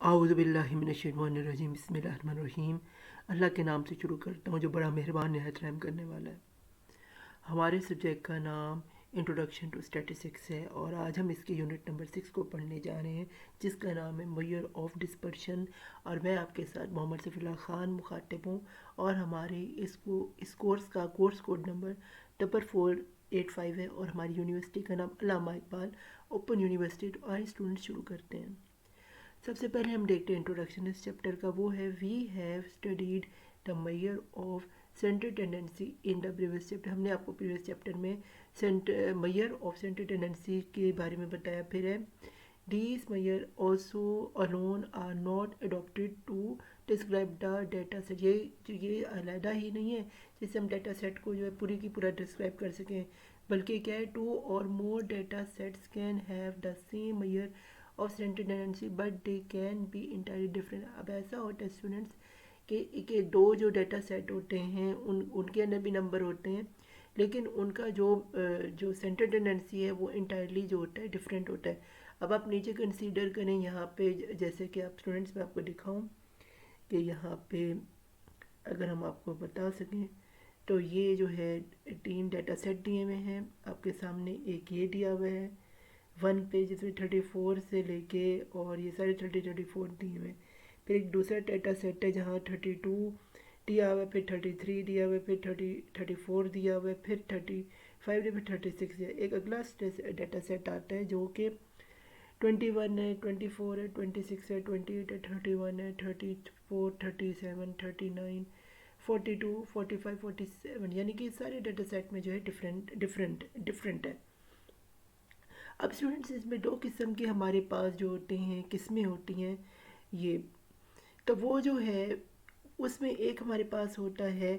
आऊज़ुबिल्लाहिमिनश्शैतानिर्रजीम बिस्मिल्लाहिर्रहमानिर्रहीम। अल्लाह के नाम से शुरू करता हूँ जो बड़ा मेहरबान नहायत रहम करने वाला है। हमारे सब्जेक्ट का नाम इंट्रोडक्शन टू स्टैटिस्टिक्स है और आज हम इसके यूनिट नंबर 6 को पढ़ने जा रहे हैं जिसका नाम है मेजर ऑफ डिस्पर्शन। और मैं आपके साथ मोहम्मद सफ़ीउल्लाह ख़ान मुखातिब हूँ और हमारे इस कोर्स का कोर्स कोड नंबर 4485 है और हमारी यूनिवर्सिटी का नाम अल्लामा इकबाल ओपन यूनिवर्सिटी। तो आइए स्टूडेंट शुरू करते हैं। सबसे पहले हम देखते हैं इंट्रोडक्शन इस चैप्टर का, वो है we have studied the measure of centre tendency in the previous chapter. हमने आपको प्रीवियस चैप्टर में मेजर ऑफ सेंटर टेंडेंसी के बारे में बताया। फिर है these measure also alone are not adopted to describe the data set। ये अलहदा ही नहीं है जिससे हम डाटा सेट को जो है पूरी की पूरा डिस्क्राइब कर सकें, बल्कि क्या है, टू और मोर data sets can have the same major of centre tendency but they can be entirely different. अब ऐसा होता है स्टूडेंट्स कि दो जो डाटा सेट होते हैं उनके अंदर भी नंबर होते हैं, लेकिन उनका जो सेंटर टेंडेंसी है वो इंटायरली जो होता है डिफरेंट होता है। अब आप नीचे कंसीडर करें यहाँ पे, जैसे कि आप स्टूडेंट्स मैं आपको दिखाऊं कि यहाँ पे अगर हम आपको बता सकें तो ये जो है 3 डाटा सेट दिए हुए हैं आपके सामने। एक ये दिया हुआ है 1 पे जिसमें 34 से लेके और ये सारे 34 दिए हुए। फिर एक दूसरा डाटा सेट है जहाँ 32 दिया हुआ है, फिर 33 दिया हुआ है, फिर 34 दिया हुआ है, फिर 35 दिया, फिर 36 है। एक अगला डाटा सेट आता है जो कि 21 है, 24 है, 26 है, 28 है, 31 है, 34, 37, 39, 42, 45, 47, यानी कि सारे डाटा सेट में जो है डिफरेंट है। अब स्टूडेंट्स इसमें दो किस्म के हमारे पास जो होते हैं किस्में होती हैं ये, तो वो जो है उसमें एक हमारे पास होता है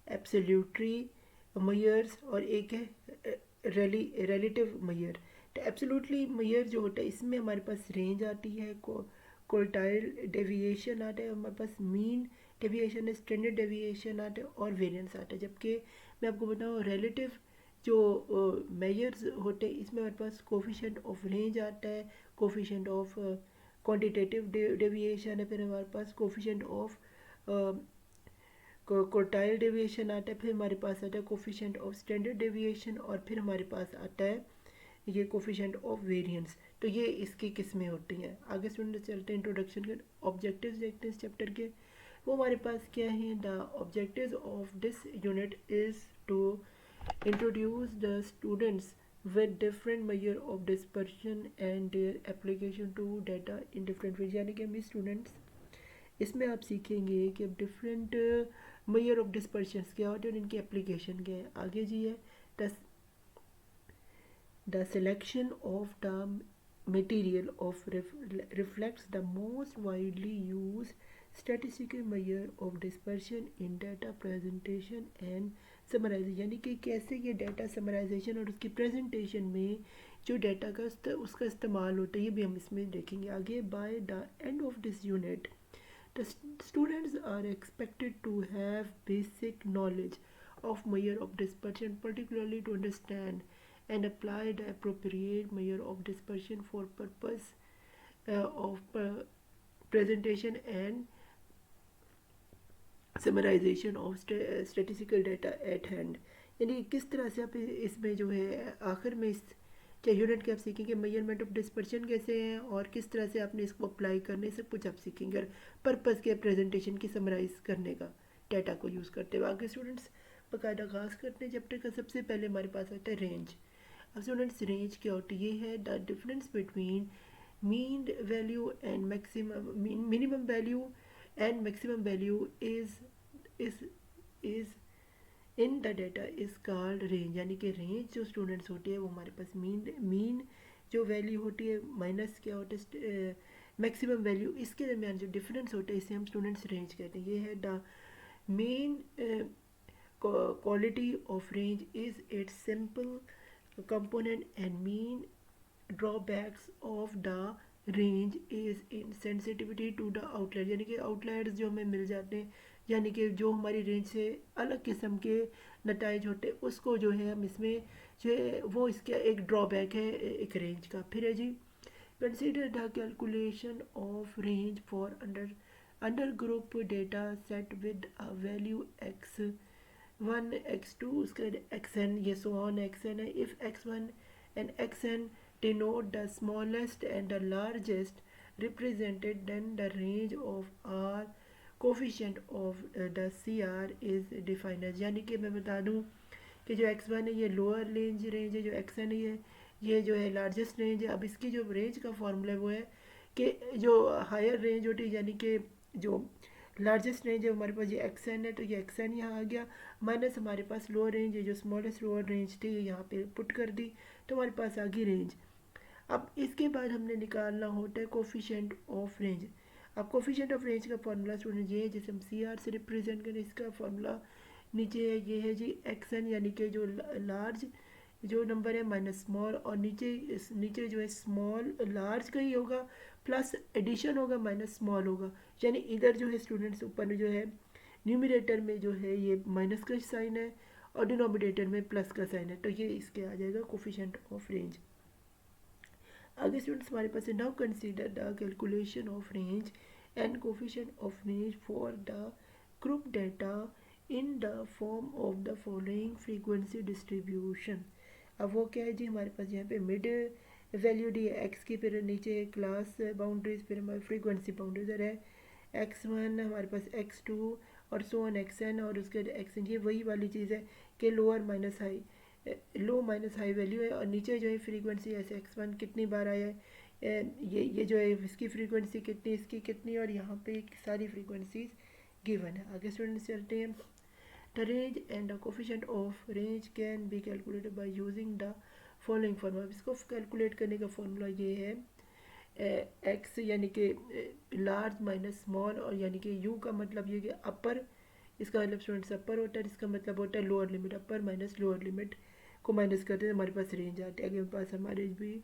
एब्सोल्यूटरी मेजर्स और एक है रिलेटिव मेजर। तो एब्सोल्युटली मेजर जो होता है इसमें हमारे पास रेंज आती है, क्वार्टाइल डेविएशन आता है, हमारे पास मीन डेविएशन है, स्टैंडर्ड डेविएशन आता है और वेरिएंस आता है। जबकि मैं आपको बताऊँ रिलेटिव जो मेजर्स होते हैं इसमें हमारे पास कोफिशिएंट ऑफ रेंज आता है, कोफिशिएंट ऑफ क्वांटिटेटिव डेविएशन है, फिर हमारे पास कोफिशिएंट ऑफ क्वार्टाइल डेविएशन आता है, फिर हमारे पास आता है कोफिशिएंट ऑफ स्टैंडर्ड डेविएशन और फिर हमारे पास आता है ये कोफिशिएंट ऑफ वेरिएंस। तो ये इसकी किस्में होती हैं। आगे स्टूडेंट चलते हैं इंट्रोडक्शन के ऑब्जेक्टिव्स देखते हैं इस चैप्टर के। वो हमारे पास क्या है, the objectives of this unit is to introduce the students with different measure of dispersion and their application to data in different ways। यानी कि हम स्टूडेंट्स इसमें आप सीखेंगे कि अब डिफरेंट मेजर ऑफ डिस्पर्शन क्या होते हैं और इनकी एप्लीकेशन क्या है। आगे जी है the selection of the material of reflects the most widely used statistical measure of dispersion in data presentation and summarisation. यानी कि कैसे ये डाटा समराइजेशन और उसकी प्रेजेंटेशन में जो डाटा का उसका इस्तेमाल होता है ये भी हम इसमें देखेंगे आगे। By the end of this unit the students are expected to have basic knowledge of measure of dispersion, particularly to understand and apply the appropriate measure of dispersion for purpose of presentation and summarisation of statistical data at hand. यानी किस तरह से आप इसमें जो है आखिर में इस यूनिट के आप सीखेंगे मेजरमेंट ऑफ डिस्पर्शन कैसे हैं और किस तरह से आपने इसको अप्लाई करने सब कुछ आप सीखेंगे और पर्पज़ के प्रेजेंटेशन की समराइज़ करने का डाटा को यूज़ करते हुए। आगे स्टूडेंट्स बाकायदा आगाज़ करते हैं चैप्टर का। सबसे पहले हमारे पास आता है रेंज। अब स्टूडेंट्स रेंज क्या होती है, ये है the difference between mean value and maximum minimum value and maximum value is in the data is called range। यानी कि रेंज जो स्टूडेंट्स होते हैं वो हमारे पास मीन जो वैल्यू होती है माइनस क्या होता है मैक्सिमम वैल्यू, इसके दरमियान जो डिफरेंस होता है इसे हम स्टूडेंट्स रेंज कहते हैं। ये है the main quality of range is its simple component and mean drawbacks of the range is in sensitivity to the outlier. यानी कि आउटलायर्स जो हमें मिल जाते हैं, यानी कि जो हमारी रेंज से अलग किस्म के नताइज होते हैं उसको जो है हम इसमें जो है वो इसका एक ड्रॉबैक है एक रेंज का। फिर है जी Consider the calculation of range for under group data set with a value x1 x2 उसके xn ये so on xn है. If x1 and xn denote the smallest and the largest represented, then the range of r coefficient of the CR is defined as, यानी कि मैं बता दूं कि जो x1 है ये लोअर रेंज है, जो xn है ये जो है लार्जेस्ट रेंज है. अब इसकी जो रेंज का फॉर्मूला है वो है कि जो हायर रेंज होती है यानी कि जो लार्जेस्ट रेंज है हमारे पास ये एक्सन है, तो ये एक्सन यहाँ आ गया, माइनस हमारे पास लोअर रेंज है जो स्मॉलेस्ट लोअर रेंज थी यहाँ पे पुट कर दी, तो हमारे पास आ गई रेंज. अब इसके बाद हमने निकालना होता है कोफिशिएंट ऑफ रेंज. अब कोफिशिएंट ऑफ रेंज का फॉर्मूला स्टूडेंट ये है जिसे हम सी आर से रिप्रेजेंट करें. इसका फॉर्मूला नीचे है, ये है जी एक्सन यानी कि जो लार्ज जो नंबर है माइनस स्मॉल, और नीचे जो है स्मॉल लार्ज का ही होगा प्लस एडिशन होगा माइनस स्मॉल होगा. यानी इधर जो है स्टूडेंट्स ऊपर में जो है न्यूमिनेटर में जो है ये माइनस का साइन है और डिनोमिनेटर में प्लस का साइन है, तो ये इसके आ जाएगा कोफिशिएंट ऑफ रेंज. आगे स्टूडेंट्स हमारे पास है now consider the calculation of range and coefficient of range for the group data in the form of the following frequency distribution. अब वो क्या है जी, हमारे पास यहाँ पे मिड वैल्यू डी है एक्स की, फिर नीचे क्लास बाउंड्रीज, फिर हमारी फ्रीक्वेंसी बाउंड्रीज है x1 हमारे पास x2 और सो ऑन xn, और उसके बाद xn. ये वही वाली चीज़ है कि लोअर माइनस हाई, लो माइनस हाई वैल्यू है, और नीचे जो है फ्रीक्वेंसी ऐसे x1 कितनी बार आया है, ये जो है इसकी फ्रीक्वेंसी कितनी, इसकी कितनी, और यहाँ पे सारी फ्रीक्वेंसीज गिवन है. आगे स्टूडेंट्स चलते हैं. The range and the coefficient of range can be calculated by using the following formula. इसको कैलकुलेट करने का फॉर्मूला ये है x यानी कि लार्ज माइनस स्मॉल, और यानी कि u का मतलब ये कि अपर, इसका मतलब स्टूडेंट्स अपर होता है, इसका मतलब होता है लोअर लिमिट, अपर माइनस लोअर लिमिट को माइनस करते हैं हमारे पास रेंज आती है. आगे हमारे पास हमारे भी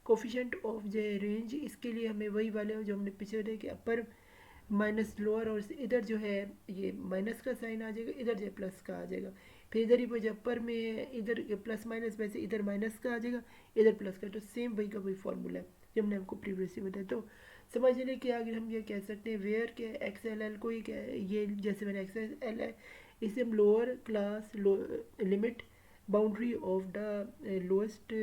कोफिशिएंट ऑफ जो रेंज, इसके लिए हमें वही वाले जो हमने पीछे थे कि अपर माइनस लोअर, और इधर जो है ये माइनस का साइन आ जाएगा, इधर जो है प्लस का आ जाएगा, फिर इधर ही जो अपर में है इधर प्लस माइनस, वैसे इधर माइनस का आ जाएगा इधर प्लस का, तो सेम वही का वही फॉर्मूला है जो हमने आपको प्रीवियसली बताया. तो समझने के आगे हम ये कह सकते हैं वेयर के एक्स एल एल को ही ये जैसे मैंने एक्स एल है इसे हम lower class limit boundary of the lowest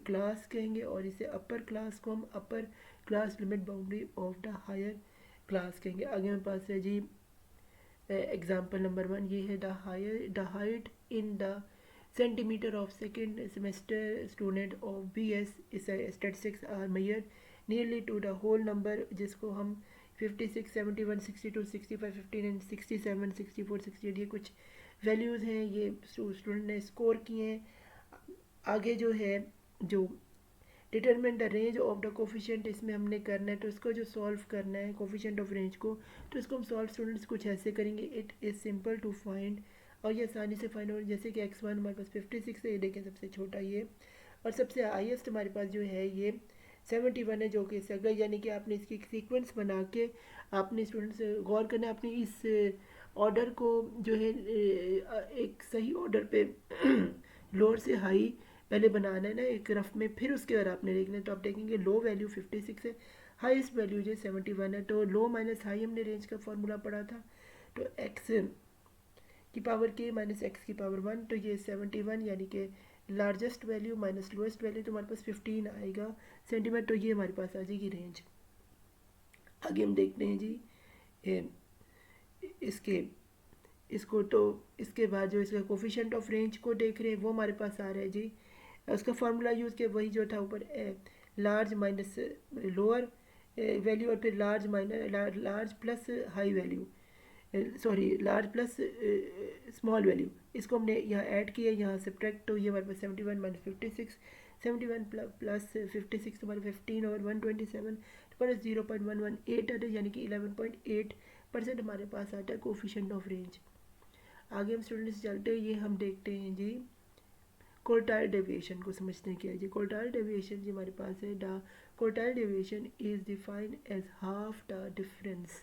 class कहेंगे, और इसे अपर क्लास को हम upper class limit boundary of the higher class कहेंगे. आगे मेरे पास है जी एग्जाम्पल नंबर 1, ये है the height in the centimetre of second semester student of BS statistics are measure nearly to the whole number, जिसको हम 56, 71, 62, 65, 59, 67, 64, 68 ये कुछ वैल्यूज़ हैं, ये स्टूडेंट ने स्कोर किए हैं. आगे जो है जो determine the range of the coefficient, इसमें हमने करना है, तो इसको जो सॉल्व करना है कोफिशिएंट ऑफ रेंज को, तो इसको हम सॉल्व स्टूडेंट्स कुछ ऐसे करेंगे. It is simple to find, और ये आसानी से फाइंड हो, जैसे कि x1 हमारे पास 56 है, ये देखें सबसे छोटा ये, और सबसे हाईएस्ट हमारे पास जो है ये 71 है, जो कि इससे अगर यानी कि आपने इसकी सीक्वेंस बना के आपने स्टूडेंट्स गौर करना है, आपने इस ऑर्डर को जो है एक सही ऑर्डर पे लोअर से हाई पहले बनाना है ना एक रफ में, फिर उसके बाद आपने देखना है. तो आप देखेंगे लो वैल्यू 56 है, हाईएस्ट वैल्यू जो 71 है, तो लो माइनस हाई हमने रेंज का फॉर्मूला पढ़ा था, तो x की पावर k माइनस एक्स की पावर 1, तो ये 71 यानी कि largest value minus lowest value, तो हमारे पास 15 आएगा सेंटीमीटर, तो ये हमारे पास आ जाएगी रेंज. आगे हम देखते हैं जी इसके इसको, तो इसके बाद जो इसका कोफिशिएंट ऑफ रेंज को देख रहे हैं वो हमारे पास आ रहा है जी, उसका फार्मूला यूज़ किया वही जो था ऊपर लार्ज माइनस लोअर वैल्यू, और फिर large plus high value, sorry large plus small value, इसको हमने यहाँ ऐड किया, यहाँ सब्ट्रैक्ट, तो ये हमारे पास 71 माइनस 56, 71 प्लस 56 हमारे 15 और 127 प्लस 0.118 आता है, यानी कि 11.8% हमारे पास आता है कोफिशिएंट ऑफ रेंज. आगे हम स्टूडेंट्स चलते हैं, ये हम देखते हैं जी क्वार्टाइल डेविएशन को समझते हैं क्या है जी. क्वार्टाइल डेविएशन जी हमारे पास है, the quartile deviation is defined as half the difference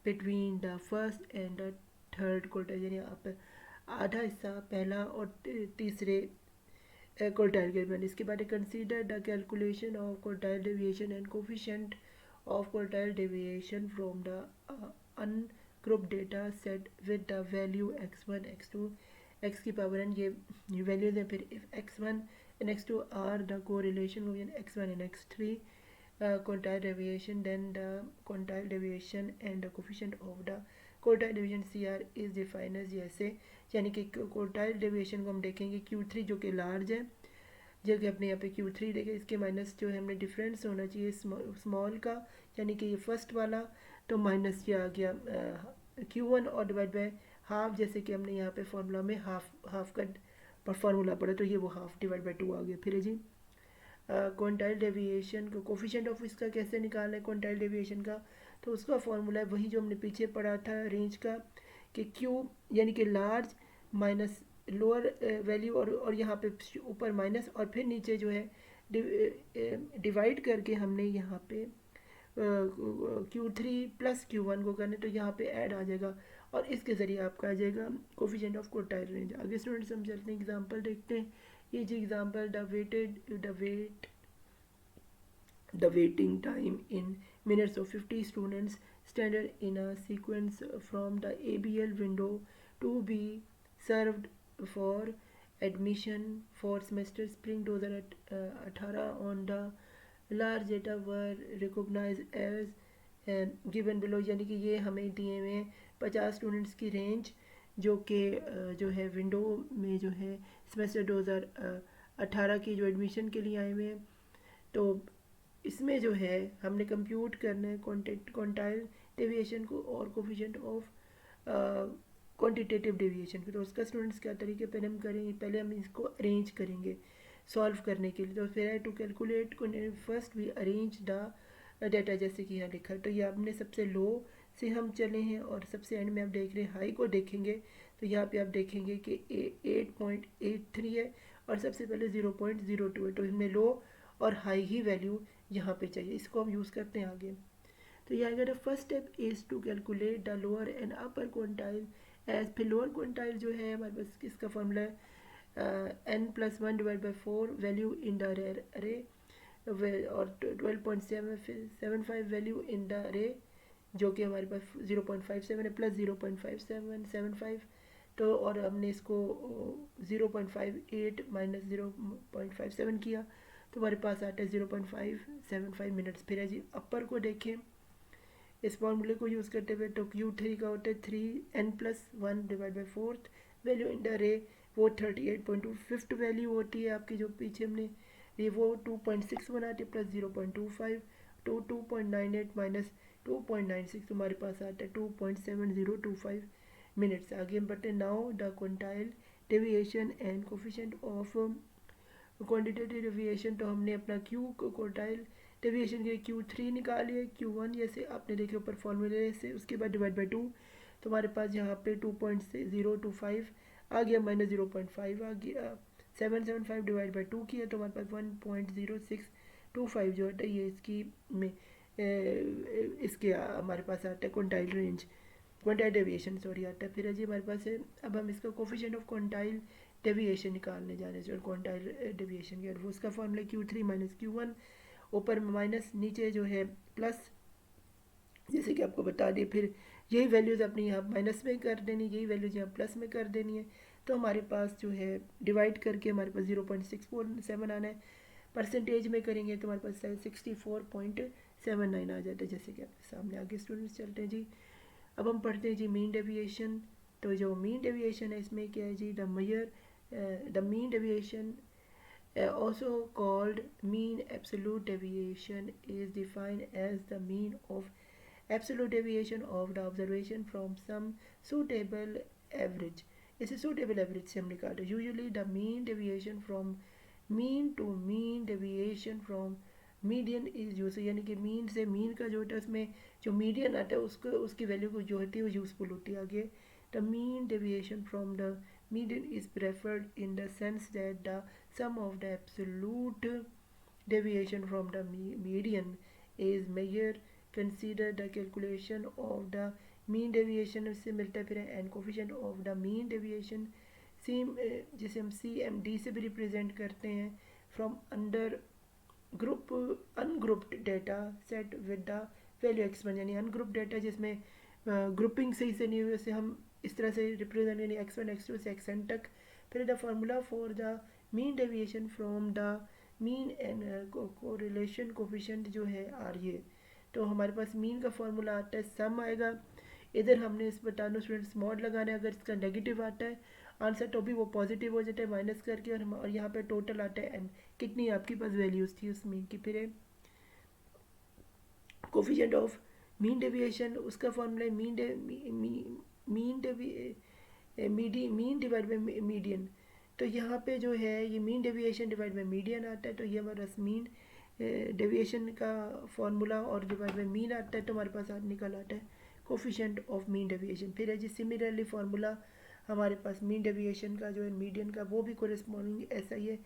between the first and the third quartile, यानी आप आधा हिस्सा पहला और तीसरे क्वार्टाइल के मैंने इसके बाद consider the calculation of quartile deviation and coefficient of quartile deviation from the ungroup data set with the value x1 x2 x की पावर n ये वैल्यूज हैं। फिर if x1 and x2 are the correlation between x1 and x3 quantile deviation, then the quantile deviation and the coefficient of the quantile deviation CR is defined as जैसे, यानी कि quantile deviation को हम देखेंगे Q3 जो कि large है, जो कि अपने यहाँ पे Q3 देखें, इसके माइनस जो है हमने डिफरेंस होना चाहिए स्मॉल का, यानी कि ये फर्स्ट वाला, तो माइनस ये आ गया Q1 और डिवाइड बाय हाफ, जैसे कि हमने यहाँ पे फॉर्मूला में हाफ का फार्मूला पड़ा, तो ये वो हाफ डिवाइड बाय 2 आ गया। फिर जी क्वांटाइल डेविएशन को कोफिशिएंट ऑफ इसका कैसे निकालना है क्वांटाइल डेविएशन का, तो उसका फार्मूला है वही जो हमने पीछे पढ़ा था रेंज का, कि Q यानी कि लार्ज माइनस लोअर वैल्यू और यहाँ पे ऊपर माइनस, और फिर नीचे जो है डिवाइड करके हमने यहाँ पे Q3 प्लस Q1 को करने, तो यहाँ पे ऐड आ जाएगा और इसके ज़रिए आपका आ जाएगा कोफिशिएंट ऑफ क्वार्टाइल रेंज। आगे स्टूडेंट्स हम चलते हैं एग्जांपल देखते हैं। ये जी example the waiting time in minutes of 50 students standard in a sequence from the ABL window to be served for admission for semester spring 2018 on the large data were recognized as given below, यानी कि ये हमें दिए हुए 50 students की range जो कि जो है विंडो में जो है सेमेस्टर 2018 की जो एडमिशन के लिए आए हुए हैं, तो इसमें जो है हमने कंप्यूट करना है क्वांटाइल डेविएशन को और कोफिशिएंट ऑफ क्वांटिटेटिव डेविएशन को। तो उसका स्टूडेंट्स क्या तरीके पहले हम करेंगे, पहले हम इसको अरेंज करेंगे सॉल्व करने के लिए। तो फिर है to calculate first we arrange the data, जैसे कि यहाँ लिखा है, तो ये आपने सबसे लो से हम चले हैं और सबसे एंड में आप देख रहे हैं हाई को देखेंगे, तो यहाँ पे आप देखेंगे कि 8.83 है और सबसे पहले 0.02 है, तो इसमें लो और हाई ही वैल्यू यहाँ पे चाहिए, इसको हम यूज़ करते हैं आगे। तो ये आएगा the first step is to calculate the lower and upper quantile as, फिर लोअर क्वांटाइल जो है हमारे पास इसका फॉर्मूला है n+1 divide by 4 value in the array और 12.75 वैल्यू इन द अरे जो कि हमारे पास 0.57 है प्लस 0.5775, तो और हमने इसको 0.58 माइनस 0.57 किया, तो हमारे पास आता है 0.575 मिनट्स। फिर है जी अपर को देखें इस फॉर्मूले को यूज़ करते हुए, तो Q3 का होता है 3n+1 divide by 4 value in the रे, वो 38.2 फिफ्थ वैल्यू होती है आपकी जो पीछे हमने ये वो 2.6 बनाते प्लस 0.25 तो 2.98 माइनस 2.96, तो हमारे पास आता है 2.7025 मिनट्स। आगे हम बढ़ते हैं। Now the quantile deviation and coefficient of quantitative deviation, तो हमने अपना क्वांटाइल डेविएशन के Q3 निकालिए, Q1 जैसे आपने देखे ऊपर फॉर्मूले से, उसके बाद डिवाइड बाई 2, तो हमारे पास यहाँ पे 2.025 आ गया माइनस 0.5 आ गया, 775 डिवाइड बाई 2 किया तो हमारे पास 1.0625 जो है ये इसकी में इसके हमारे पास आता है quantile range, quantile deviation sorry आता है। फिर जी हमारे पास है, अब हम इसका कोफिशिएंट ऑफ क्वांटाइल डेविएशन निकालने जा रहे हैं, क्वांटाइल डेविएशन के, और उसका फॉर्मूला Q3 माइनस Q1, ऊपर माइनस नीचे जो है प्लस, जैसे कि आपको बता दिए। फिर यही वैल्यूज़ अपनी यहाँ माइनस में कर देनी, यही वैल्यूज़ यहाँ प्लस में कर देनी है, तो हमारे पास जो है डिवाइड करके हमारे पास 0.647 आना है, परसेंटेज में करेंगे तो हमारे पास 64.79 आ जाता है, जैसे कि आपके सामने। आगे स्टूडेंट्स चलते हैं जी, अब हम पढ़ते हैं जी मीन डेविएशन। तो जो मीन डेविएशन है इसमें क्या है जी, the mean deviation also called mean absolute deviation is defined as the mean of absolute deviation of the observation from some suitable average। इसे suitable average से हम निकालते हैं। usually the mean deviation from mean to mean deviation from median is useful, यानी कि mean से mean का जो होता है उसमें जो मीडियन आता है उसको उसकी वैल्यू को जो होती है वो यूजफुल होती है। आगे the mean deviation from the median is preferred in the sense that the sum of the absolute deviation from the median is measured। Consider the calculation of the mean deviation, इससे मिलता है फिर and coefficient of the mean deviation जिसे हम CMD से भी represent करते हैं, from under group ungrouped data set with the value x1, यानी अनग्रुप डेटा जिसमें ग्रुपिंग सही से नहीं हुई, उसे हम इस तरह से रिप्रेजेंट, यानी x1 x2 से xn तक. फिर the formula for the mean deviation from the mean and correlation coefficient जो है आर ये. तो हमारे पास मीन का फार्मूला आता है, सम आएगा, इधर हमने इस बताना स्टूडेंट्स मॉड लगाना है. अगर इसका नेगेटिव आता है आंसर तो भी वो पॉजिटिव हो जाता है माइनस करके, और यहाँ पे टोटल आता है एन, कितनी आपके पास वैल्यूज़ थी उस मीन की. फिर कोफिशिएंट ऑफ मीन डेविएशन, उसका फॉर्मूला है मीन डिवाइड बाई मीडियन. तो यहाँ पे जो है ये mean deviation divide by median आता है, तो ये हमारे पास मीन डेविएशन का फॉर्मूला और डिवाइड बाई मीन आता है, तो हमारे पास निकल आता है कोफिशिएंट ऑफ मीन डेविएशन. फिर है जी सिमिलरली फार्मूला हमारे पास मीन डेविएशन का जो है मीडियन का, वो भी कोरेस्पॉन्डिंग ऐसा ही है.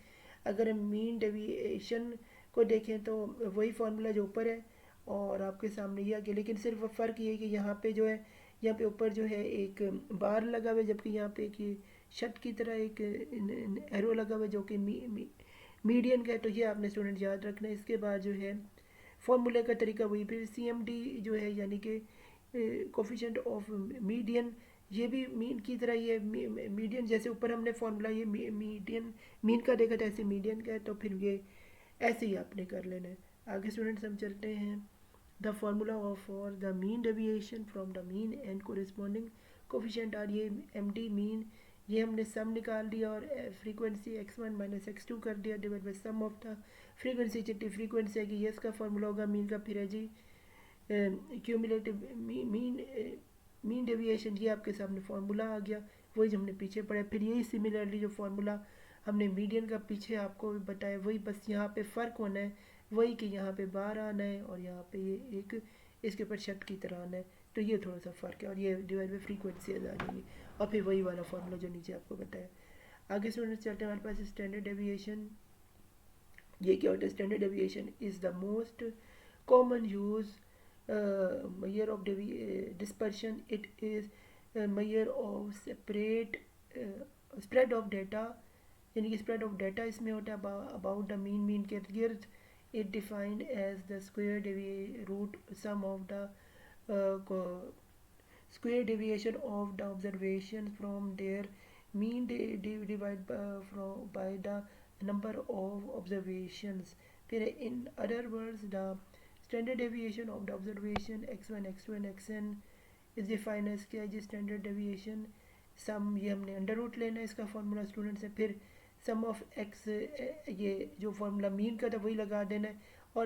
अगर हम मीन डेविएशन को देखें तो वही फार्मूला जो ऊपर है और आपके सामने ये आ गया, लेकिन सिर्फ फ़र्क ये है कि यहाँ पे जो है, यहाँ पे ऊपर जो है एक बार लगा हुआ है, जबकि यहाँ पे एक शट की तरह एक एरो लगा हुआ है जो कि मीडियन का है. तो ये आपने स्टूडेंट याद रखना है. इसके बाद जो है फॉर्मूले का तरीका वही. फिर CMD जो है यानी कि कोफिशिएंट ऑफ मीडियन, ये भी मीन की तरह ही है. मीडियन जैसे ऊपर हमने फार्मूला ये मीडियन मीन का देखा था, ऐसे मीडियन का है, तो फिर ये ऐसे ही आपने कर लेना है. आगे स्टूडेंट्स हम चलते हैं. The formula of for the mean deviation from the mean and corresponding coefficient are ये MD मीन, ये हमने सम निकाल दिया और फ्रीक्वेंसी x1 माइनस x2 कर दिया divide by sum of the frequency. चिट्टी फ्रीक्वेंसी है कि ये इसका फार्मूला होगा मीन का. फिर है जी क्यूमुलेटिव मीन डेविएशन, ये आपके सामने फार्मूला आ गया, वही जो हमने पीछे पढ़ा. फिर यही सिमिलरली जो फार्मूला हमने मीडियन का पीछे आपको बताया, वही बस यहाँ पे फ़र्क होना है, वही कि यहाँ पे बार आना है और यहाँ पे ये एक इसके ऊपर शट की तरह आना है. तो ये थोड़ा सा फ़र्क है, और ये डिवाइड बाई फ्रीक्वेंसी आ जाएगी, और फिर वही वाला फार्मूला जो नीचे आपको बताया. आगे स्टूडेंट्स चलते हैं. हमारे पास स्टैंडर्ड डेविएशन, ये क्या होता है? Standard deviation is the most common use measure of dispersion. It is a measure of spread of data, यानी कि स्प्रेड ऑफ डेटा इसमें होता है अबाउट द मीन के इर्द. It defined as the square root sum of the square deviation of the observation from their mean divided by the number of observations. फिर in other words the standard deviation of the observation x1 x2 and xn is defined as क्या है standard deviation सम, ये हमने under root लेना है, इसका formula students है. फिर सम ऑफ एक्स, ये जो फार्मूला मीन का था वही लगा देना है, और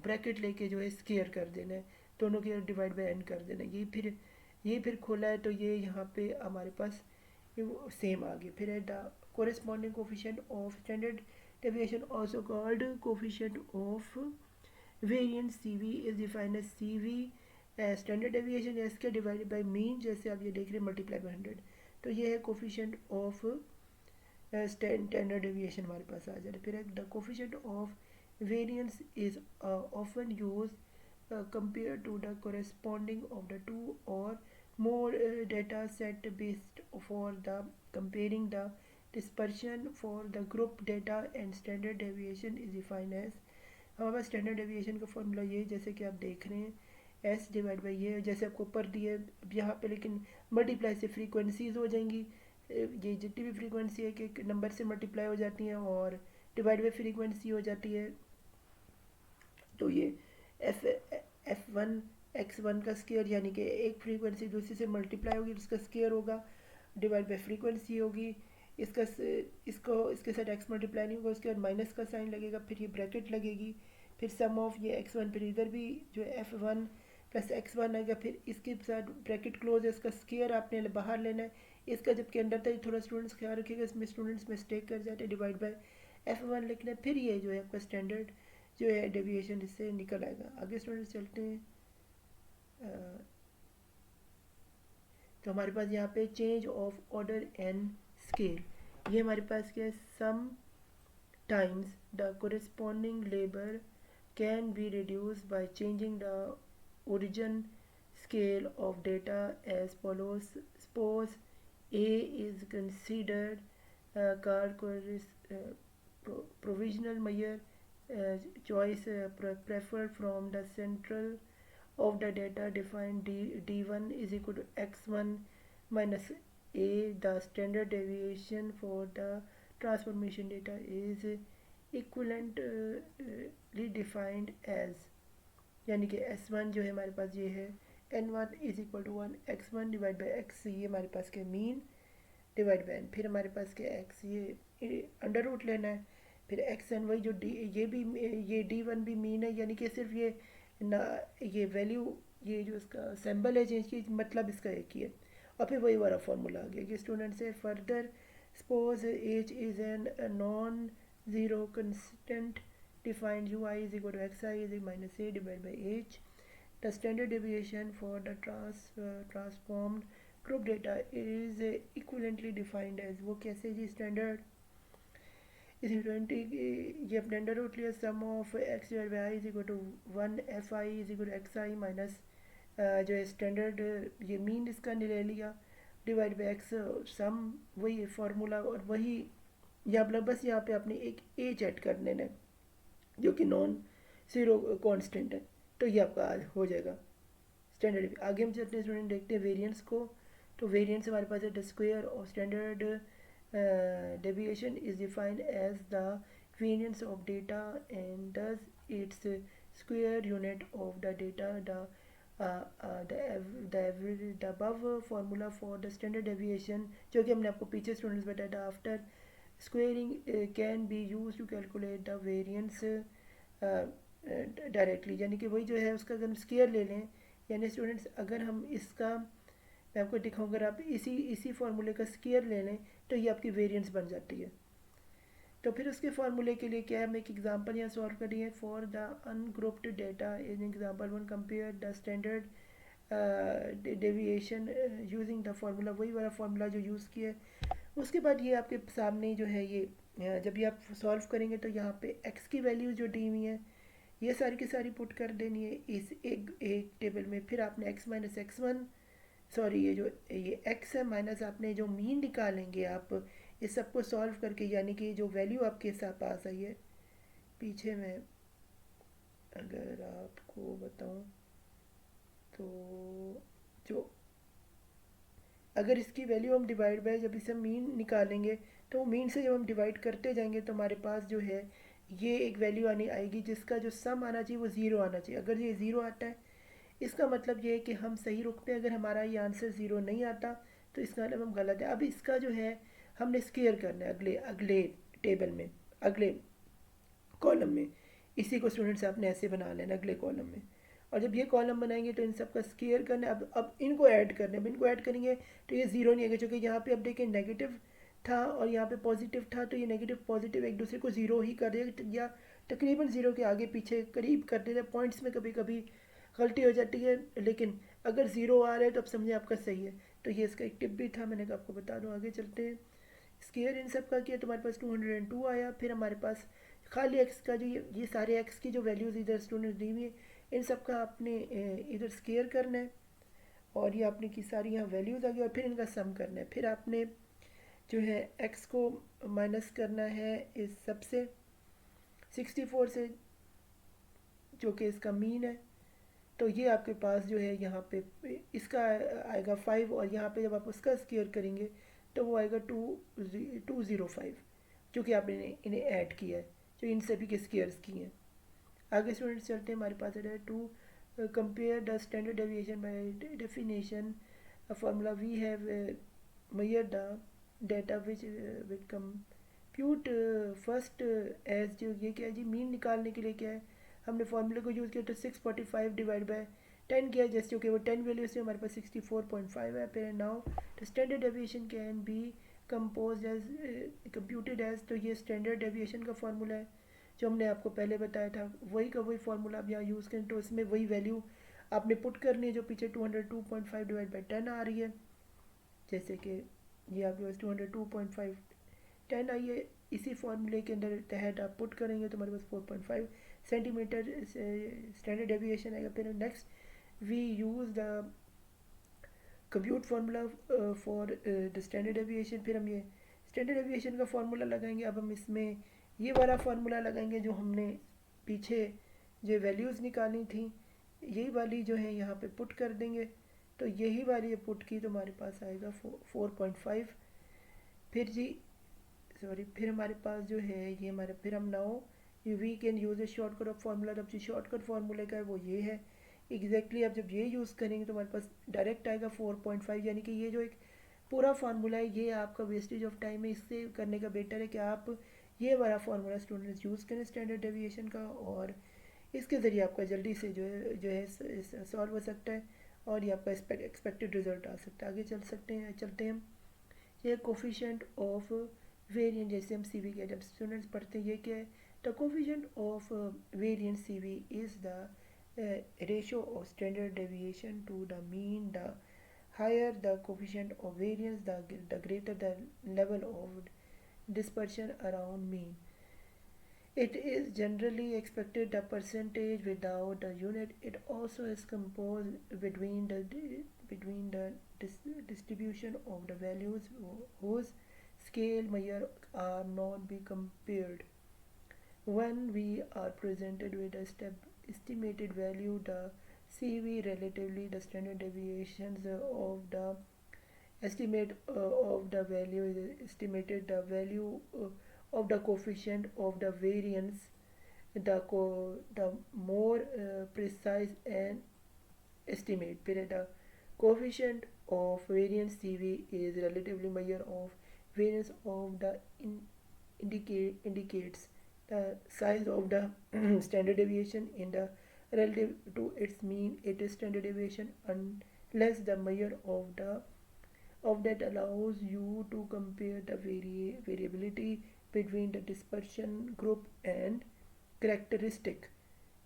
ब्रैकेट लेके जो है स्केयर कर देना है, दोनों के डिवाइड बाय एन कर देना है. ये फिर खोला है तो ये यहाँ पे हमारे पास सेम आ गया. फिर है the corresponding coefficient of standard deviation also called coefficient of variance CV is defined as CV standard deviation S के डिवाइडेड बाय मीन, जैसे आप ये देख रहे हैं मल्टीप्लाई बाय 100. तो ये है कोफिशिएंट ऑफ स्टैंडर्ड डेविएशन हमारे पास आ जा रहा है. फिर the coefficient of variance is often use compared to the corresponding of the two or more data set based for the comparing the dispersion for the group data and standard deviation is defined as. हमारे पास standard deviation का formula ये जैसे कि आप देख रहे हैं S divide by ये, जैसे आपको ऊपर दिए यहाँ पे, लेकिन मल्टीप्लाई से फ्रीक्वेंसीज हो जाएंगी. ये जितनी भी फ्रीक्वेंसी है कि नंबर से मल्टीप्लाई हो जाती हैं और डिवाइड बाई फ्रीक्वेंसी हो जाती है. तो ये F1 x1 का स्केयर, यानी कि एक फ्रीक्वेंसी दूसरी से मल्टीप्लाई होगी, उसका स्केयर होगा, डिवाइड बाई फ्रीक्वेंसी होगी. इसके साथ x मल्टीप्लाई नहीं होगा, उसके बाद माइनस का साइन लगेगा, फिर ये ब्रैकेट लगेगी, फिर सम ऑफ ये x1, फिर इधर भी जो F1 प्लस x1 आएगा, फिर इसके साथ ब्रैकेट क्लोज है, इसका स्केयर आपने बाहर लेना है. इसका जबकि अंदर था, थोड़ा स्टूडेंट्स ख्याल रखिएगा, इसमें स्टूडेंट्स मिस्टेक कर जाते हैं, डिवाइड बाई F1 लिखना है. फिर ये जो है आपका स्टैंडर्ड जो है डेविएशन इससे निकल आएगा. आगे स्टूडेंट्स चलते हैं. तो हमारे पास यहाँ पे change of order and scale, ये हमारे पास क्या है, sometimes the corresponding labour can be reduce by changing the origin scale of data as follows. Suppose A is considered car provisional measure choice preferred from the central of the data defined d1 is equal to x1 minus a. The standard deviation for the transformation data is equivalently defined as, यानी कि S1 जो है हमारे पास ये है N1 is equal to 1 x1 divide by x, ये हमारे पास के मीन डिवाइड बाई एन, फिर हमारे पास के एक्स ये अंडर रूट लेना है, फिर एक्स एन वही जो डी ये भी ये D1 भी मीन है, यानी कि सिर्फ ये ना ये वैल्यू ये जो इसका सिंबल है चेंज की, मतलब इसका एक ही है, और फिर वही वाला फार्मूला आ गया कि स्टूडेंट से further suppose h is an non zero constant defined ui is equal to xi is minus a divided by h. The standard deviation for the transformed group data is equivalently defined as, वो कैसे जी standard इस 20 ये अपने under root लिया sum of X divide by I is equal to 1 F I is equal to X I minus जो है standard ये mean इसका ले लिया डिवाइड बाई एक्स सम वही फार्मूला, और वही यहाँ बस यहाँ पे आपने एक एच ऐड करने ने जो कि नॉन ज़ीरो कांस्टेंट है, तो ये आपका आज हो जाएगा स्टैंडर्ड। आगे हम चलते हैं स्टूडेंट, देखते हैं वेरिएंस को। तो वेरिएंस हमारे पास है the square of standard deviation is defined as the variance of data and thus its square unit of the data. The above formula for the standard deviation जो कि हमने आपको पीछे स्टूडेंट्स बताया था, after squaring can be used to calculate the variance directly, यानी कि वही जो है उसका अगर हम स्केयर ले लें, यानी स्टूडेंट्स अगर हम इसका मैं आपको दिखाऊँ अगर आप इसी फार्मूले का स्केयर ले लें तो ये आपकी वेरिएंस बन जाती है। तो फिर उसके फार्मूले के लिए क्या है, हम एक एग्जांपल यहाँ सॉल्व करिए। For the ungrouped data in example 1 compare the standard deviation using the formula, वही वाला फार्मूला जो यूज़ किया है। उसके बाद ये आपके सामने जो है ये जब ये आप सॉल्व करेंगे तो यहाँ पे x की वैल्यू जो दी हुई है ये सारी की सारी पुट कर देनी है इस एक टेबल में। फिर आपने x माइनस x1 सॉरी ये x है माइनस आपने जो मीन निकालेंगे आप इस सबको सॉल्व करके, यानी कि जो वैल्यू आपके साथ पास आई है, पीछे में अगर आपको बताऊँ तो जो अगर इसकी वैल्यू हम डिवाइड बाय जब इसे मीन निकालेंगे तो मीन से जब हम डिवाइड करते जाएंगे तो हमारे पास जो है ये एक वैल्यू आनी आएगी जिसका जो सम आना चाहिए वो ज़ीरो आना चाहिए। अगर ये ज़ीरो आता है इसका मतलब ये है कि हम सही रुख पे, अगर हमारा ये आंसर ज़ीरो नहीं आता तो इसका मतलब हम गलत है। अब इसका जो है हमने स्केयर करना है अगले अगले टेबल में, अगले कॉलम में। इसी को स्टूडेंट्स आपने ऐसे बना लेना अगले कॉलम में, और जब ये कॉलम बनाएंगे तो इन सब का स्केयर करना है। अब इनको ऐड करना है, अब इनको ऐड करेंगे तो ये ज़ीरो नहीं आएगा, क्योंकि यहाँ पे अब देखिए नेगेटिव था और यहाँ पे पॉजिटिव था, तो ये नेगेटिव पॉजिटिव एक दूसरे को ज़ीरो ही कर देगा या तकरीबन ज़ीरो के आगे पीछे करीब कर देते हैं। पॉइंट्स में कभी कभी गलती हो जाती है, लेकिन अगर ज़ीरो आ रहा है तो अब समझे आपका सही है। तो ये इसका एक टिप भी था, मैंने कहा आपको बता दूँ। आगे चलते हैं, स्केयर इन सब का किया तो हमारे पास 202 आया। फिर हमारे पास खाली एक्स का जो ये सारे एक्स की जो वैल्यूज़ इधर स्टूडेंट दी हुई है इन सब का आपने इधर स्केयर करना है, और ये आपने की सारी यहाँ वैल्यूज़ आ गई, और फिर इनका सम करना है। फिर आपने जो है एक्स को माइनस करना है इस सब से 64 से जो कि इसका मीन है, तो ये आपके पास जो है यहाँ पे इसका आएगा 5, और यहाँ पे जब आप उसका स्केयर करेंगे तो वो आएगा 205 जो कि आपने इन्हें ऐड किया है, जो इन सभी के स्केयर्स की हैं। आगे स्टूडेंट्स चलते हैं, हमारे पास है to compare the standard deviation by definition formula we have measure the data which compute first as, जो ये क्या है जी मीन निकालने के लिए क्या है हमने फार्मूले को यूज़ किया तो 645 डिवाइड बाय 10 किया, जैसे कि वो 10 वैल्यू से हमारे पास 64.5 है। फिर now the standard deviation can be compose as computed as, तो ये स्टैंडर्ड डेविएशन का फार्मूला है जो हमने आपको पहले बताया था, वही का वही फार्मूला आप यहाँ यूज़ करें तो इसमें वही वैल्यू आपने पुट करनी है जो पीछे 202.5 डिवाइड बाई 10 आ रही है। जैसे कि ये आपके पास 202.5 10 आई है, इसी फार्मूले के अंदर तहत आप पुट करेंगे तो हमारे पास 4.5 सेंटीमीटर स्टैंडर्ड डेविएशन आएगा। फिर next we use the compute formula for the standard deviation, फिर हम ये स्टैंडर्ड डेविएशन का फार्मूला लगाएंगे। अब हम इसमें ये वाला फार्मूला लगाएंगे जो हमने पीछे जो वैल्यूज़ निकाली थी, यही वाली जो है यहाँ पे पुट कर देंगे। तो यही वाली पुट की तो हमारे पास आएगा 4.5। फिर जी सॉरी, फिर हमारे पास जो है ये हमारे, फिर हम now we can use a shortcut of formula. अब जो शॉर्टकट फार्मूले का है वो ये है एग्जैक्टली। आप जब ये यूज़ करेंगे तो हमारे पास डायरेक्ट आएगा 4.5, यानी कि ये जो एक पूरा फार्मूला है ये आपका वेस्टेज ऑफ टाइम है। इससे करने का बेटर है कि आप ये वाला फार्मूला स्टूडेंट्स यूज़ करें स्टैंडर्ड डेविएशन का, और इसके ज़रिए आपका जल्दी से जो है सॉल्व हो सकता है और ये आपका एक्सपेक्टेड रिजल्ट आ सकता है। आगे चलते हैं हम। ये कोफिशिएंट ऑफ वेरिएंट, जैसे हम सी वी के जब स्टूडेंट्स पढ़ते हैं ये क्या है, the coefficient of variant C V is the ratio of standard deviation to the mean. The higher the coefficient of variance, the greater the level of dispersion around mean. It is generally expected the percentage without the unit. It also is composed between the distribution of the values whose scale measure are not be compared. When we are presented with a estimated value, the CV relatively the standard deviations of the estimate of the value is estimated the value of the coefficient of the variance, the more precise an estimate. Period. The coefficient of variance CV is relatively measure of variance of the indicates the size of the standard deviation in the relative to its mean. It is standard deviation unless the measure of that allows you to compare the variability between the dispersion group and characteristic.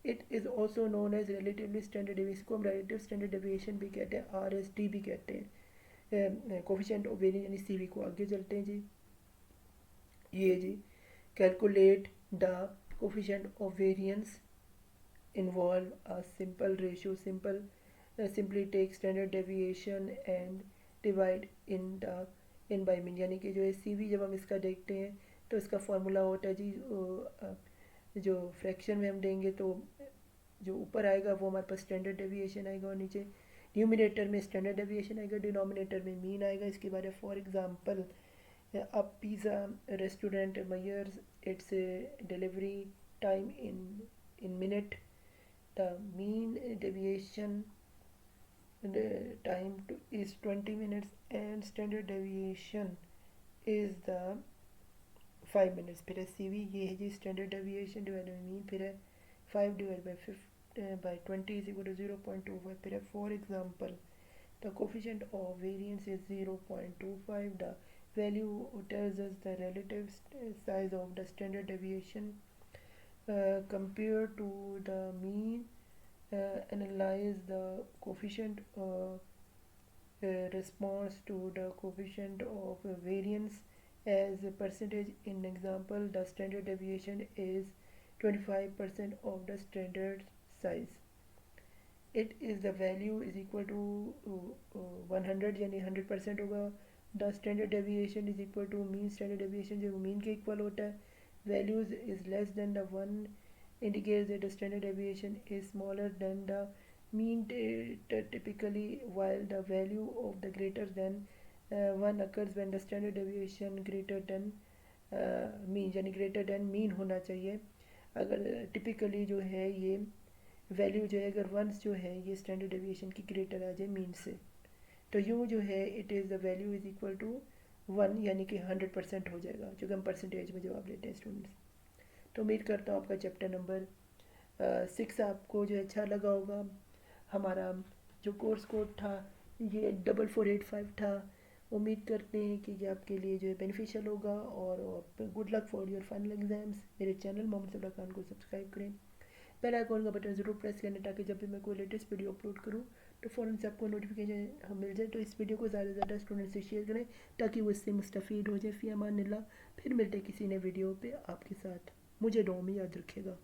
It is also known as relatively standard deviation को हम relative standard deviation भी कहते हैं, RSD भी कहते हैं। Coefficient of variance यानी CV को। आगे चलते हैं जी। ये जी calculate the coefficient of variance involve a simple ratio. Simply take standard deviation and divide in by mean, यानी कि जो है CV जब हम इसका देखते हैं तो इसका फार्मूला होता है जी, जो फ्रैक्शन में हम देंगे तो जो ऊपर आएगा वो हमारे पास स्टैंडर्ड डेविएशन आएगा और नीचे न्यूमिनेटर में स्टैंडर्ड डेविएशन आएगा, डिनोमिनेटर में मीन आएगा। इसके बाद for example a pizza restaurant measures its delivery time in minute. The mean deviation time is 20 minutes and standard deviation is the 5 minutes. फिर है CV, ये है जी standard deviation divide by mean, फिर है 5 divide by 20 is equal to 0.25। फिर है for example the coefficient of variance is 0.25. The value tells us the relative size of the standard deviation compared to the mean. Analyze the coefficient response to the coefficient of variance as a percentage. In example, the standard deviation is 25% of the standard size. It is the value is equal to 100 यानी 100% होगा। The standard deviation is equal to mean, standard deviation जो mean के equal होता है। Values is less than the 1 indicates that the standard deviation is smaller than the mean typically, while the value of the greater than 1 occurs when the standard deviation greater than mean, यानी greater than mean होना चाहिए। अगर typically जो है ये value जो है अगर वंस जो है ये स्टैंडर्ड डेविएशन की ग्रेटर आ जाए मीन से, तो यूँ जो है it is the value is equal to 1, यानी कि 100% हो जाएगा, जो कि हम परसेंटेज में जवाब लेते हैं स्टूडेंट्स। तो उम्मीद करता हूँ आपका चैप्टर नंबर 6 आपको जो अच्छा लगा होगा। हमारा जो कोर्स कोड था ये 4485 था। उम्मीद करते हैं कि ये आपके लिए जो है बेनिफिशियल होगा और good luck for your final exams. मेरे चैनल मोहम्मद सबरा खान को सब्सक्राइब करें, बेल आइकॉन का बटन ज़रूर प्रेस करें ताकि जब भी मैं कोई लेटेस्ट वीडियो अपलोड करूं तो फ़ौरन से आपको नोटिफिकेशन मिल जाए। तो इस वीडियो को ज़्यादा से ज़्यादा स्टूडेंट से शेयर करें ताकि वो इससे मुस्तफ़ीद हो जाए। फ़ी अमानिल्लाह। फिर मिलते किसी नए वीडियो पे आपके साथ। मुझे दुआ में याद रखिएगा।